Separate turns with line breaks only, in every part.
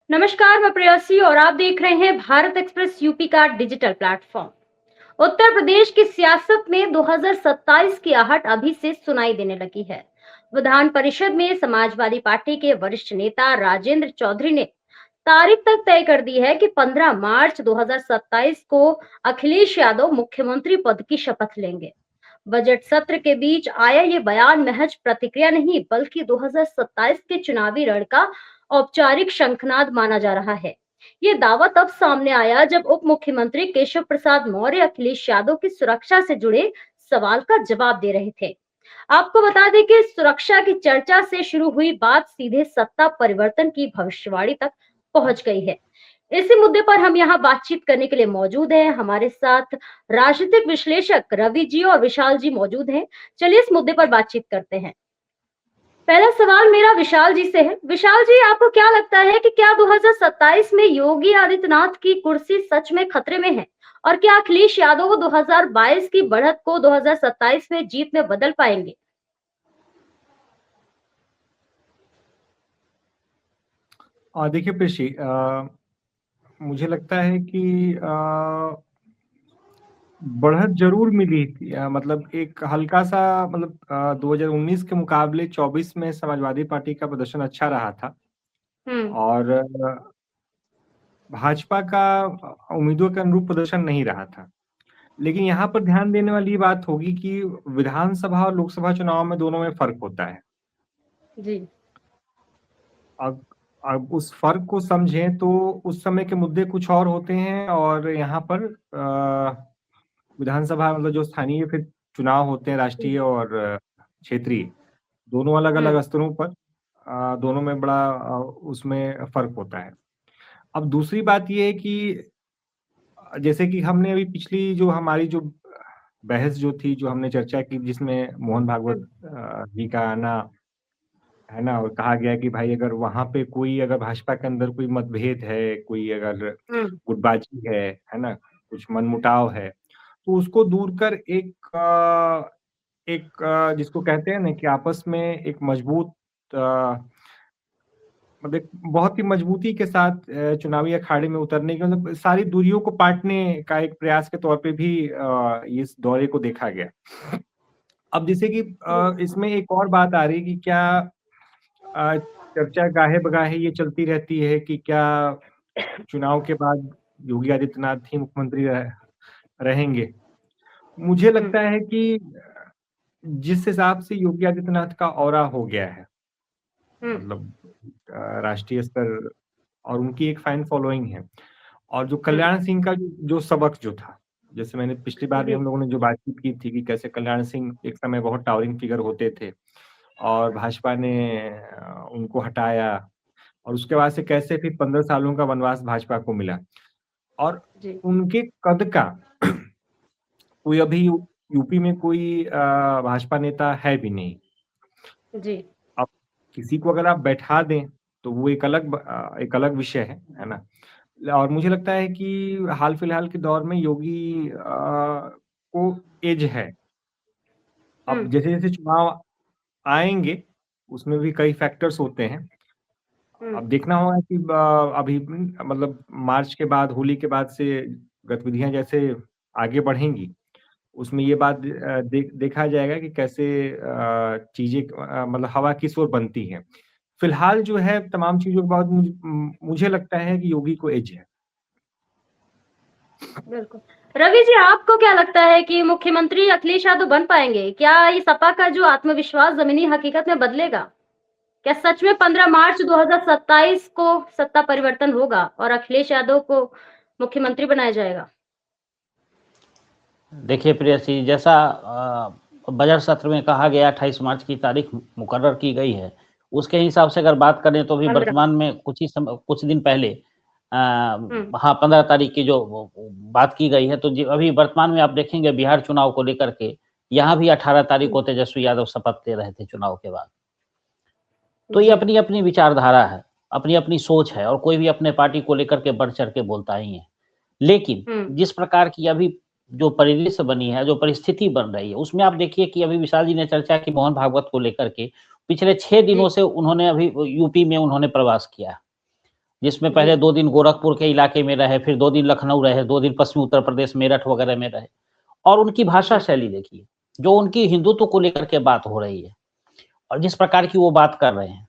नमस्कार, मैं प्रेयसी और आप देख रहे हैं भारत एक्सप्रेस यूपी का डिजिटल प्लेटफॉर्म। उत्तर प्रदेश की सियासत में 2027 की आहट अभी से सुनाई देने लगी है। विधान परिषद में समाजवादी पार्टी के वरिष्ठ नेता राजेंद्र चौधरी ने तारीख तक तय कर दी है कि 15 मार्च 2027 को अखिलेश यादव मुख्यमंत्री पद की शपथ लेंगे। बजट सत्र के बीच आया ये बयान महज प्रतिक्रिया नहीं बल्कि 2027 के चुनावी रण का औपचारिक शंखनाद माना जा रहा है। ये दावा तब सामने आया जब उप मुख्यमंत्री केशव प्रसाद मौर्य अखिलेश यादव की सुरक्षा से जुड़े सवाल का जवाब दे रहे थे। आपको बता दें कि सुरक्षा की चर्चा से शुरू हुई बात सीधे सत्ता परिवर्तन की भविष्यवाणी तक पहुंच गई है। इसी मुद्दे पर हम यहाँ बातचीत करने के लिए मौजूद हैं। हमारे साथ राजनीतिक विश्लेषक रवि जी और विशाल जी मौजूद हैं। चलिए इस मुद्दे पर बातचीत करते हैं। पहला सवाल मेरा विशाल जी से है। विशाल जी, आपको क्या लगता है कि क्या 2027 में योगी आदित्यनाथ की कुर्सी सच में खतरे में है? और क्या अखिलेश यादव 2022 की बढ़त को 2027 में जीत में बदल पाएंगे?
और देखिए प्रेषी, मुझे लगता है कि बढ़त जरूर मिली थी। मतलब एक हल्का सा, मतलब 2019 के मुकाबले 24 में समाजवादी पार्टी का प्रदर्शन अच्छा रहा था।
हम्म।
और भाजपा का उम्मीदों के अनुरूप प्रदर्शन नहीं रहा था। लेकिन यहाँ पर ध्यान देने वाली बात होगी कि विधानसभा और लोकसभा चुनाव में दोनों में फर्क होता है।
जी।
अब अब उस फर्क को समझें तो उस समय के मुद्दे कुछ और होते हैं, और यहाँ पर विधानसभा मतलब जो स्थानीय फिर चुनाव होते हैं, राष्ट्रीय और क्षेत्रीय, दोनों अलग अलग
हम्म।
स्तरों पर दोनों में बड़ा उसमें फर्क होता है। अब दूसरी बात यह है कि जैसे कि हमने अभी पिछली जो हमारी जो बहस जो थी, जो हमने चर्चा की, जिसमें मोहन भागवत जी का आना है ना, और कहा गया कि भाई अगर वहां पे कोई, अगर भाजपा के अंदर कोई मतभेद है, कोई अगर
हम्म।
गुटबाजी है ना, कुछ मनमुटाव है, तो उसको दूर कर जिसको कहते हैं ना कि आपस में एक मजबूत मतलब एक बहुत ही मजबूती के साथ चुनावी अखाड़े में उतरने की, मतलब सारी दूरियों को पाटने का एक प्रयास के तौर पे भी इस दौरे को देखा गया। अब जैसे कि इसमें एक और बात आ रही है कि क्या चर्चा गाहे बगाहे ये चलती रहती है कि क्या चुनाव के बाद योगी आदित्यनाथ ही मुख्यमंत्री रहेंगे। मुझे
हम्म।
लगता है कि जिस हिसाब से योगी आदित्यनाथ का ऑरा हो गया है,
हम्म।
मतलब राष्ट्रीय स्तर, और उनकी एक फैन फॉलोइंग है, और जो
हम्म।
कल्याण सिंह का जो सबक जो था, जैसे मैंने पिछली बार भी
जी।
हम लोगों ने जो बातचीत की थी कि कैसे कल्याण सिंह एक समय बहुत टावरिंग फिगर होते थे और भाजपा ने उनको हटाया, और उसके बाद से कैसे फिर 15 सालों का वनवास भाजपा को मिला, और
जी।
उनके कद का कोई अभी यूपी में कोई भाजपा नेता है भी नहीं।
जी।
अब किसी को अगर आप बैठा दें तो वो एक अलग विषय है ना। और मुझे लगता है कि हाल फिलहाल के दौर में योगी को एज है। अब
हम्म।
जैसे जैसे चुनाव आएंगे उसमें भी कई फैक्टर्स होते हैं।
हम्म।
अब देखना होगा कि अभी मतलब मार्च के बाद, होली के बाद से गतिविधियां जैसे आगे बढ़ेंगी, उसमें ये बात देखा जाएगा कि कैसे चीजें मतलब हवा किस ओर बनती है। फिलहाल जो है तमाम चीजों के बाद मुझे लगता है कि योगी को एज है।
बिल्कुल। रवि जी, आपको क्या लगता है कि मुख्यमंत्री अखिलेश यादव बन पाएंगे? क्या ये सपा का जो आत्मविश्वास जमीनी हकीकत में बदलेगा? क्या सच में 15 मार्च 2027 को सत्ता परिवर्तन होगा और अखिलेश यादव को मुख्यमंत्री बनाया जाएगा?
देखिए प्रियसी, जैसा बजट सत्र में कहा गया 28 मार्च की तारीख मुकर्रर की गई है, उसके हिसाब से अगर बात करें तो अभी
15।
वर्तमान में कुछ दिन पहले
हम्म।
हाँ 15 तारीख की जो बात की गई है, तो अभी वर्तमान में आप देखेंगे बिहार चुनाव को लेकर के यहाँ भी 18 तारीख को तेजस्वी यादव शपथ ले रहे थे चुनाव के बाद। तो ये
जी।
अपनी अपनी विचारधारा है, अपनी अपनी सोच है, और कोई भी अपने पार्टी को लेकर के बढ़ चढ़ के बोलता ही है। लेकिन
हम्म।
जिस प्रकार की अभी जो परिदृश्य बनी है, जो परिस्थिति बन रही है, उसमें आप देखिए कि अभी विशाल जी ने चर्चा की मोहन भागवत को लेकर के। पिछले 6
जी।
दिनों से उन्होंने अभी यूपी में उन्होंने प्रवास किया। जिसमें पहले 2 दिन गोरखपुर के इलाके में रहे, फिर 2 दिन लखनऊ रहे, 2 दिन पश्चिमी उत्तर प्रदेश मेरठ वगैरह में रहे। और उनकी भाषा शैली देखिए, जो उनकी हिंदुत्व को लेकर के बात हो रही है और जिस प्रकार की वो बात कर रहे हैं,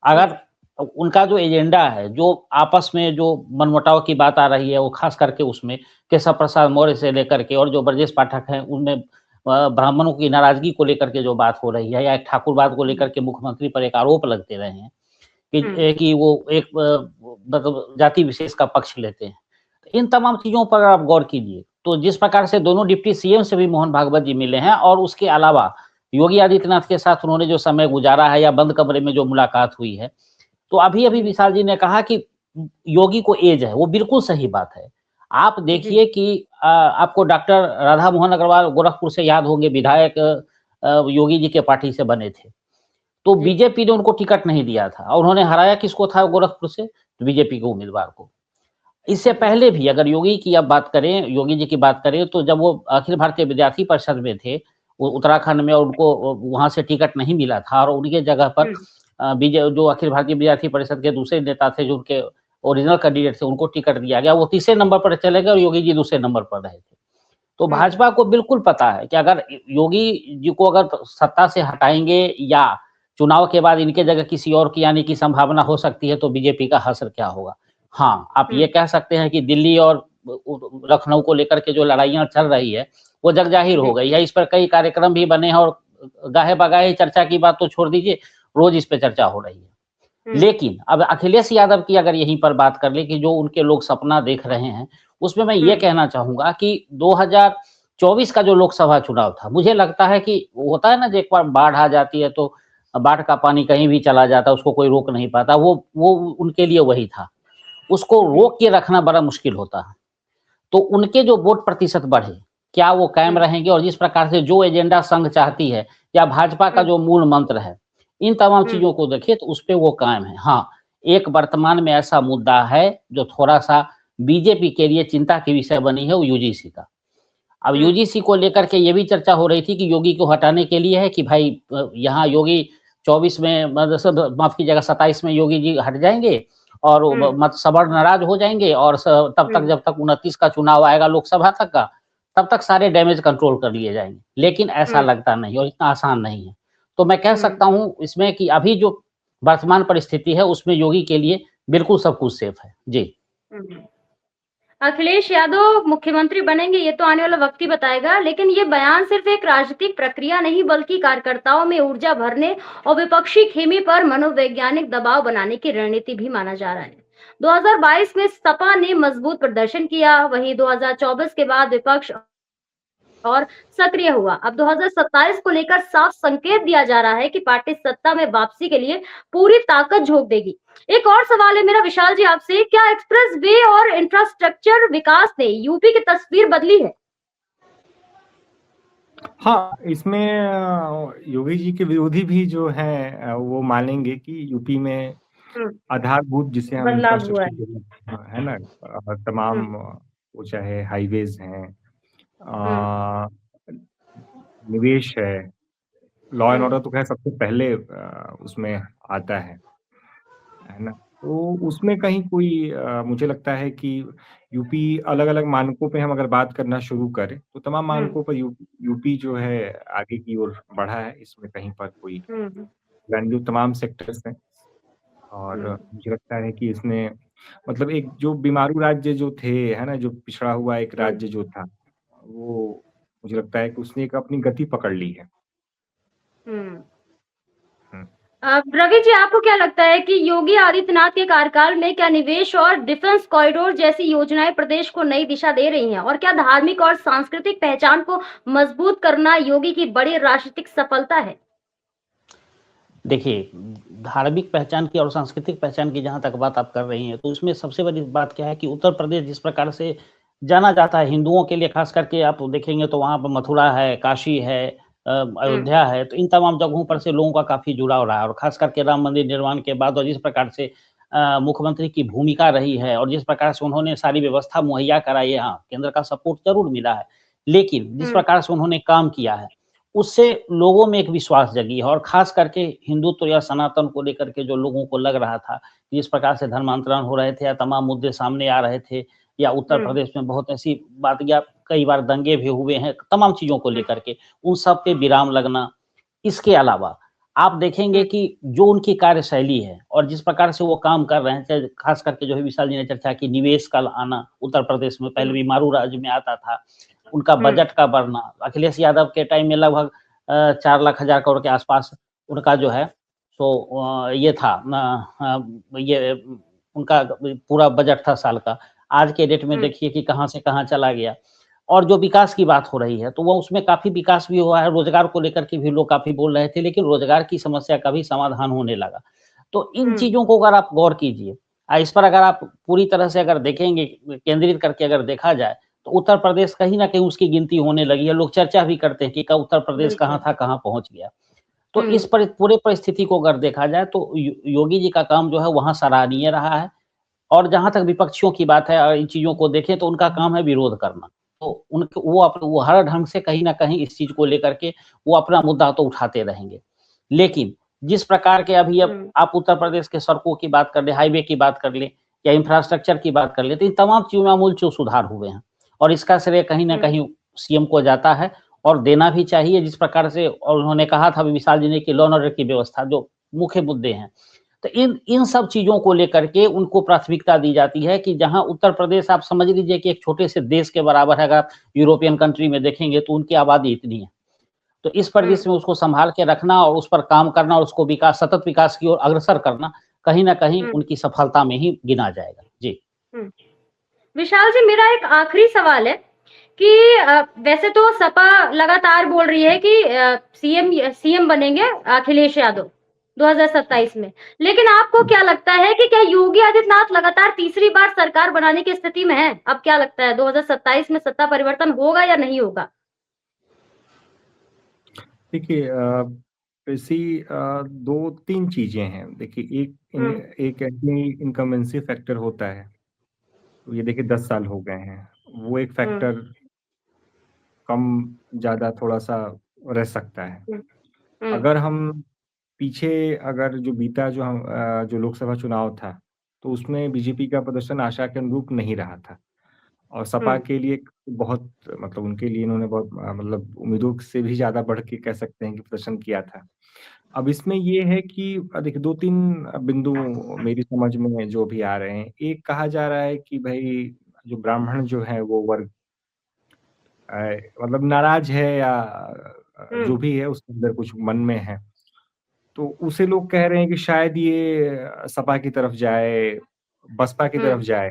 अगर उनका जो एजेंडा है, जो आपस में जो मनमुटाव की बात आ रही है, वो खास करके उसमें केशव प्रसाद मौर्य से लेकर के और जो ब्रजेश पाठक हैं, उनमें ब्राह्मणों की नाराजगी को लेकर के जो बात हो रही है या एक ठाकुरवाद को लेकर के मुख्यमंत्री पर एक आरोप लगते रहे हैं कि वो एक मतलब जाति विशेष का पक्ष लेते हैं। इन तमाम चीजों पर आप गौर कीजिए, तो जिस प्रकार से दोनों डिप्टी सीएम से भी मोहन भागवत जी मिले हैं और उसके अलावा योगी आदित्यनाथ के साथ उन्होंने जो समय गुजारा है या बंद कमरे में जो मुलाकात हुई है, तो अभी विशाल जी ने कहा कि योगी को एज है, वो बिल्कुल सही बात है। आप देखिए कि आपको डॉक्टर राधा मोहन अग्रवाल गोरखपुर से याद होंगे, विधायक योगी जी के पार्टी से बने थे, तो बीजेपी ने उनको टिकट नहीं दिया था और उन्होंने हराया किसको था गोरखपुर से, तो बीजेपी के उम्मीदवार को। इससे पहले भी अगर योगी की अब बात करें, योगी जी की बात करें, तो जब वो अखिल भारतीय विद्यार्थी परिषद में थे उत्तराखंड में और उनको वहां से टिकट नहीं मिला था और उनके जगह पर जो अखिल भारतीय विद्यार्थी परिषद के दूसरे नेता थे, जो उनके ओरिजिनल कैंडिडेट थे, उनको टिकट दिया गया, वो तीसरे नंबर पर चले गए और योगी जी दूसरे नंबर पर रहे थे। तो भाजपा को बिल्कुल पता है कि अगर योगी जी को अगर सत्ता से हटाएंगे या चुनाव के बाद इनके जगह किसी और की आने की संभावना हो सकती है, तो बीजेपी का असर क्या होगा। हाँ, आप ये कह सकते हैं कि दिल्ली और लखनऊ को लेकर के जो लड़ाइयां चल रही है वो जग जाहिर हो गई है। इस पर कई कार्यक्रम भी बने हैं और गाहे बगाहे चर्चा की बात तो छोड़ दीजिए, रोज इस पे चर्चा हो रही है। लेकिन अब अखिलेश यादव की अगर यहीं पर बात कर ले कि जो उनके लोग सपना देख रहे हैं, उसमें मैं ये कहना चाहूंगा कि 2024 का जो लोकसभा चुनाव था, मुझे लगता है कि होता है ना, जो एक बार बाढ़ आ जाती है तो बाढ़ का पानी कहीं भी चला जाता है, उसको कोई रोक नहीं पाता, वो उनके लिए वही था। उसको रोक के रखना बड़ा मुश्किल होता है। तो उनके जो वोट प्रतिशत बढ़े, क्या वो कायम रहेंगे, और जिस प्रकार से जो एजेंडा संघ चाहती है या भाजपा का जो मूल मंत्र है, इन तमाम चीजों को देखिए तो उस पे वो कायम है। हाँ, एक वर्तमान में ऐसा मुद्दा है जो थोड़ा सा बीजेपी के लिए चिंता की विषय बनी है, वो यूजीसी का। अब यूजीसी को लेकर के ये भी चर्चा हो रही थी कि योगी को हटाने के लिए है कि भाई यहाँ योगी 24 में मतलब माफ कीजिएगा 27 में योगी जी हट जाएंगे और मत सवर्ण नाराज हो जाएंगे और तब तक जब तक 29 का चुनाव आएगा लोकसभा तक का, तब तक सारे डैमेज कंट्रोल कर लिए जाएंगे। लेकिन ऐसा लगता नहीं और इतना आसान नहीं है। तो मैं कह सकता हूं इसमें कि अभी जो वर्तमान परिस्थिति है उसमें योगी के लिए बिल्कुल सब कुछ सेफ है। जी,
अखिलेश यादव मुख्यमंत्री बनेंगे ये तो आने वाला वक्त ही बताएगा, लेकिन ये बयान सिर्फ एक राजनीतिक प्रक्रिया नहीं बल्कि कार्यकर्ताओं में ऊर्जा भरने और विपक्षी खेमे पर मनोवैज्ञानिक दबाव बनाने की रणनीति भी माना जा रहा है। 2022 में सपा ने मजबूत प्रदर्शन किया, वहीं 2024 के बाद विपक्ष और सक्रिय हुआ। अब 2027 को लेकर साफ संकेत दिया जा रहा है कि पार्टी सत्ता में वापसी के लिए पूरी ताकत झोंक देगी। एक और सवाल है मेरा विशाल जी आपसे, क्या एक्सप्रेस वे और इंफ्रास्ट्रक्चर विकास ने यूपी की तस्वीर बदली है?
हाँ, इसमें योगी जी के विरोधी भी जो है वो मानेंगे कि यूपी में आधारभूत जिसे हम इंफ्रास्ट्रक्चर है ना, तमाम वो चाहे हाईवेज हैं, निवेश है, लॉ एंड ऑर्डर तो खैर सबसे पहले उसमें आता है ना, तो उसमें कहीं कोई मुझे लगता है कि यूपी अलग अलग मानकों पे हम अगर बात करना शुरू करें तो तमाम मानकों पर यूपी जो है आगे की ओर बढ़ा है। इसमें कहीं पर कोई जो तमाम सेक्टर्स हैं और मुझे लगता है कि इसने मतलब एक जो बीमारू राज्य जो थे है ना, जो पिछड़ा हुआ एक राज्य जो था, वो मुझे लगता है कि उसने एक अपनी गति पकड़ ली है।
रवि जी, आपको क्या लगता है कि योगी आदित्यनाथ के कार्यकाल में क्या निवेश और डिफेंस कॉरिडोर जैसी योजनाएं प्रदेश को नई दिशा दे रही हैं, और क्या धार्मिक और सांस्कृतिक पहचान को मजबूत करना योगी की बड़ी राजनीतिक सफलता है?
देखिए, धार्मिक पहचान की और सांस्कृतिक पहचान की जहां तक बात आप कर रही हैं, तो उसमें सबसे बड़ी बात क्या है कि उत्तर प्रदेश जिस प्रकार से जाना जाता है हिंदुओं के लिए, खास करके आप देखेंगे तो वहां पर मथुरा है, काशी है, अयोध्या है, तो इन तमाम जगहों पर से लोगों का काफी जुड़ाव रहा है। और खास करके राम मंदिर निर्माण के बाद और जिस प्रकार से मुख्यमंत्री की भूमिका रही है और जिस प्रकार से उन्होंने सारी व्यवस्था मुहैया कराई है, हाँ केंद्र का सपोर्ट जरूर मिला है, लेकिन जिस प्रकार से उन्होंने काम किया है उससे लोगों में एक विश्वास जगी है। और खास करके हिंदुत्व या सनातन को लेकर के जो लोगों को लग रहा था जिस प्रकार से धर्मांतरण हो रहे थे या तमाम मुद्दे सामने आ रहे थे, या उत्तर प्रदेश में बहुत ऐसी बात, या कई बार दंगे भी हुए हैं तमाम चीज़ों को लेकर के, उन सब पे विराम लगना। इसके अलावा आप देखेंगे कि जो उनकी कार्यशैली है और जिस प्रकार से वो काम कर रहे हैं, चाहे खास करके जो है विशाल जी ने चर्चा की, निवेश का आना उत्तर प्रदेश में, पहले भी मारू राज्य में आता था, उनका बजट का बढ़ना, अखिलेश यादव के टाइम में लगभग 4 लाख हजार करोड़ के आसपास उनका जो है तो ये था ये उनका पूरा बजट था साल का। आज के डेट में देखिए कि कहाँ से कहाँ चला गया। और जो विकास की बात हो रही है तो वो उसमें काफी विकास भी हुआ है, रोजगार को लेकर के भी लोग काफी बोल रहे थे, लेकिन रोजगार की समस्या का भी समाधान होने लगा। तो इन चीजों को अगर आप गौर कीजिए, इस पर अगर आप पूरी तरह से अगर देखेंगे, केंद्रित करके अगर देखा जाए, तो उत्तर प्रदेश कहीं ना कहीं उसकी गिनती होने लगी है। लोग चर्चा भी करते हैं कि उत्तर प्रदेश कहाँ था, कहाँ पहुंच गया। तो इस पर पूरे परिस्थिति को अगर देखा जाए तो योगी जी का काम जो है वहां सराहनीय रहा है। और जहां तक विपक्षियों की बात है, और इन चीजों को देखें तो उनका काम है विरोध करना। तो उनके वो हर ढंग से कहीं ना कहीं इस चीज को लेकर के वो अपना मुद्दा तो उठाते रहेंगे। लेकिन जिस प्रकार के अभी अब आप उत्तर प्रदेश के सड़कों की बात कर ले, हाईवे की बात कर ले, या इंफ्रास्ट्रक्चर की बात कर ले, तो इन तमाम चीजों में आमूल सुधार हुए हैं। और इसका श्रेय कहीं ना कहीं सीएम को जाता है, और देना भी चाहिए। जिस प्रकार से, और उन्होंने कहा था विशाल जी ने कि लॉ एंड ऑर्डर की व्यवस्था, जो मुख्य मुद्दे हैं, तो इन सब चीजों को लेकर के उनको प्राथमिकता दी जाती है। कि जहां उत्तर प्रदेश आप समझ लीजिए कि एक छोटे से देश के बराबर है, अगर यूरोपियन कंट्री में देखेंगे तो उनकी आबादी इतनी है। तो इस परिदृश्य में उसको संभाल के रखना और उस पर काम करना और उसको सतत विकास की ओर अग्रसर करना कहीं ना कहीं उनकी सफलता में ही गिना जाएगा। जी
विशाल जी, मेरा एक आखिरी सवाल है कि वैसे तो सपा लगातार बोल रही है कि सीएम बनेंगे अखिलेश यादव 2027 में, लेकिन आपको क्या लगता है कि क्या योगी आदित्यनाथ लगातार तीसरी बार सरकार बनाने की स्थिति में है? अब क्या लगता है 2027 में सत्ता परिवर्तन होगा या नहीं होगा?
देखिए, ऐसी 2-3 चीजें हैं। देखिए, एक एंटी इनकम्बेंसी फैक्टर होता है। तो ये देखिए 10 साल हो गए हैं, वो एक फैक्टर कम ज्यादा थोड़ा सा रह सकता है। अगर हम पीछे, अगर जो बीता जो लोकसभा चुनाव था, तो उसमें बीजेपी का प्रदर्शन आशा के अनुरूप नहीं रहा था। और सपा के लिए बहुत, मतलब उनके लिए इन्होंने बहुत, मतलब उम्मीदों से भी ज्यादा बढ़ के कह सकते हैं कि प्रदर्शन किया था। अब इसमें ये है कि देखिए 2-3 बिंदु मेरी समझ में जो भी आ रहे हैं। एक, कहा जा रहा है कि भाई जो ब्राह्मण जो है वो वर्ग मतलब नाराज है, या जो भी है उसके अंदर कुछ मन में है, तो उसे लोग कह रहे हैं कि शायद ये सपा की तरफ जाए, बसपा की तरफ जाए।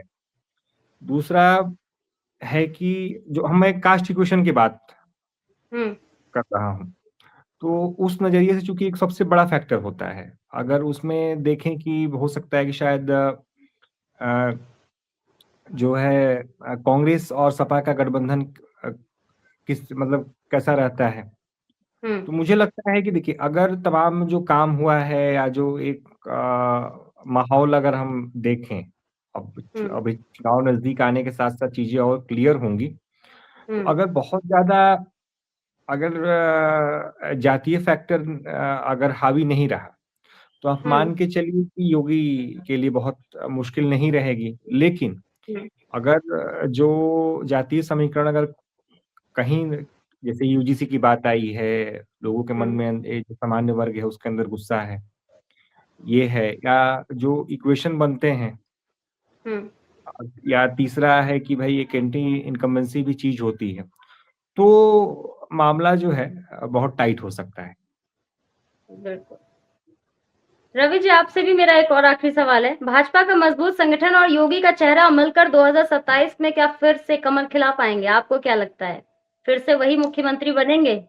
दूसरा है कि जो मैं कास्ट इक्वेशन की बात कर रहा हूँ, तो उस नजरिए से चूंकि एक सबसे बड़ा फैक्टर होता है, अगर उसमें देखें कि हो सकता है कि शायद जो है कांग्रेस और सपा का गठबंधन किस, मतलब कैसा रहता है। तो मुझे लगता है कि देखिए, अगर तमाम जो काम हुआ है, या जो एक माहौल अगर हम देखें, अभी चुनाव नजदीक आने के साथ साथ चीजें और क्लियर होंगी। तो अगर बहुत ज्यादा, अगर जातीय फैक्टर अगर हावी नहीं रहा, तो आप मान के चलिए कि योगी के लिए बहुत मुश्किल नहीं रहेगी। लेकिन अगर जो जातीय समीकरण अगर कहीं, जैसे यूजीसी की बात आई है, लोगों के मन में एक जो सामान्य वर्ग है उसके अंदर गुस्सा है, ये है, या जो इक्वेशन बनते हैं, या तीसरा है कि भाई एक एंटी इनकम्बेंसी भी चीज होती है, तो मामला जो है बहुत टाइट हो सकता है।
बिल्कुल। रवि जी, आपसे भी मेरा एक और आखिरी सवाल है। भाजपा का मजबूत संगठन और योगी का चेहरा मिलकर 2027 में क्या फिर से कमल खिला पाएंगे? आपको क्या लगता है, फिर से वही मुख्यमंत्री बनेंगे?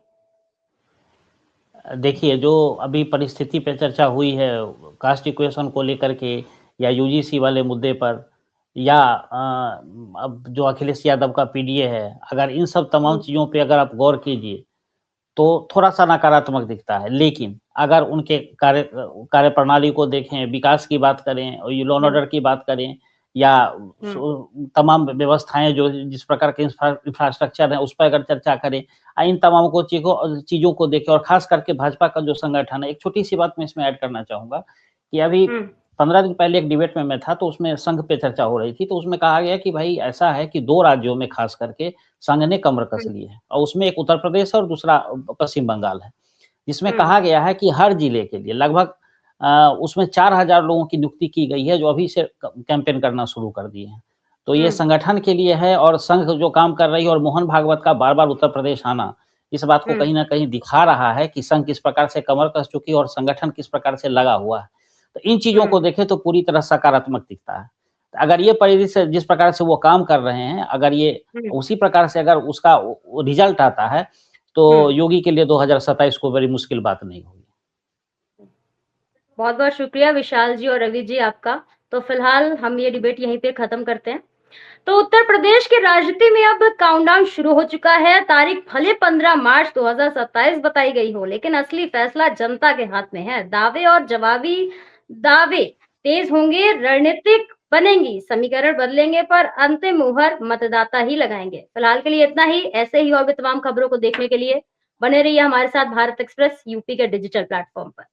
देखिए, जो अभी परिस्थिति पे चर्चा हुई है कास्ट इक्वेशन को लेकर के, या यूजीसी वाले मुद्दे पर, या अब जो अखिलेश यादव का पीडीए है, अगर इन सब तमाम चीजों पे अगर आप गौर कीजिए तो थोड़ा सा नकारात्मक दिखता है। लेकिन अगर उनके कार्य प्रणाली को देखें, विकास की बात करें, और लॉ एंड ऑर्डर की बात करें, या तमाम व्यवस्थाएं जो जिस प्रकार के इंफ्रास्ट्रक्चर है उस पर अगर चर्चा करें, इन तमाम को चीजों को देखें, और खास करके भाजपा का जो संगठन है, एक छोटी सी बात मैं इसमें ऐड करना चाहूंगा कि अभी 15 दिन पहले एक डिबेट में मैं था, तो उसमें संघ पे चर्चा हो रही थी, तो उसमें कहा गया कि भाई ऐसा है कि 2 राज्यों में खास करके संघ ने कमर कस ली है, और उसमें एक उत्तर प्रदेश और दूसरा पश्चिम बंगाल है, जिसमें कहा गया है कि हर जिले के लिए लगभग उसमें 4000 लोगों की नियुक्ति की गई है, जो अभी से कैंपेन करना शुरू कर दिए हैं। तो ये संगठन के लिए है, और संघ जो काम कर रही है, और मोहन भागवत का बार-बार उत्तर प्रदेश आना इस बात को कहीं न कहीं दिखा रहा है कि संघ किस प्रकार से कमर कस चुकी है और संगठन किस प्रकार से लगा हुआ है। तो इन चीज़ों को देखें तो पूरी तरह सकारात्मक दिखता है। अगर ये परिदृश्य जिस प्रकार से वो काम कर रहे हैं, अगर ये उसी प्रकार से अगर उसका रिजल्ट आता है, तो योगी के लिए 2027 को बड़ी मुश्किल बात नहीं होगी।
बहुत बहुत शुक्रिया विशाल जी और रवि जी आपका। तो फिलहाल हम ये डिबेट यहीं पे खत्म करते हैं। तो उत्तर प्रदेश की राजनीति में अब काउंटडाउन शुरू हो चुका है। तारीख भले 15 मार्च 2027 बताई गई हो, लेकिन असली फैसला जनता के हाथ में है। दावे और जवाबी दावे तेज होंगे, रणनीतिक बनेंगी, समीकरण बदलेंगे, पर अंतिम मुहर मतदाता ही लगाएंगे। फिलहाल के लिए इतना ही। ऐसे ही और भी तमाम खबरों को देखने के लिए बने रहिए हमारे साथ भारत एक्सप्रेस यूपी के डिजिटल प्लेटफॉर्म पर।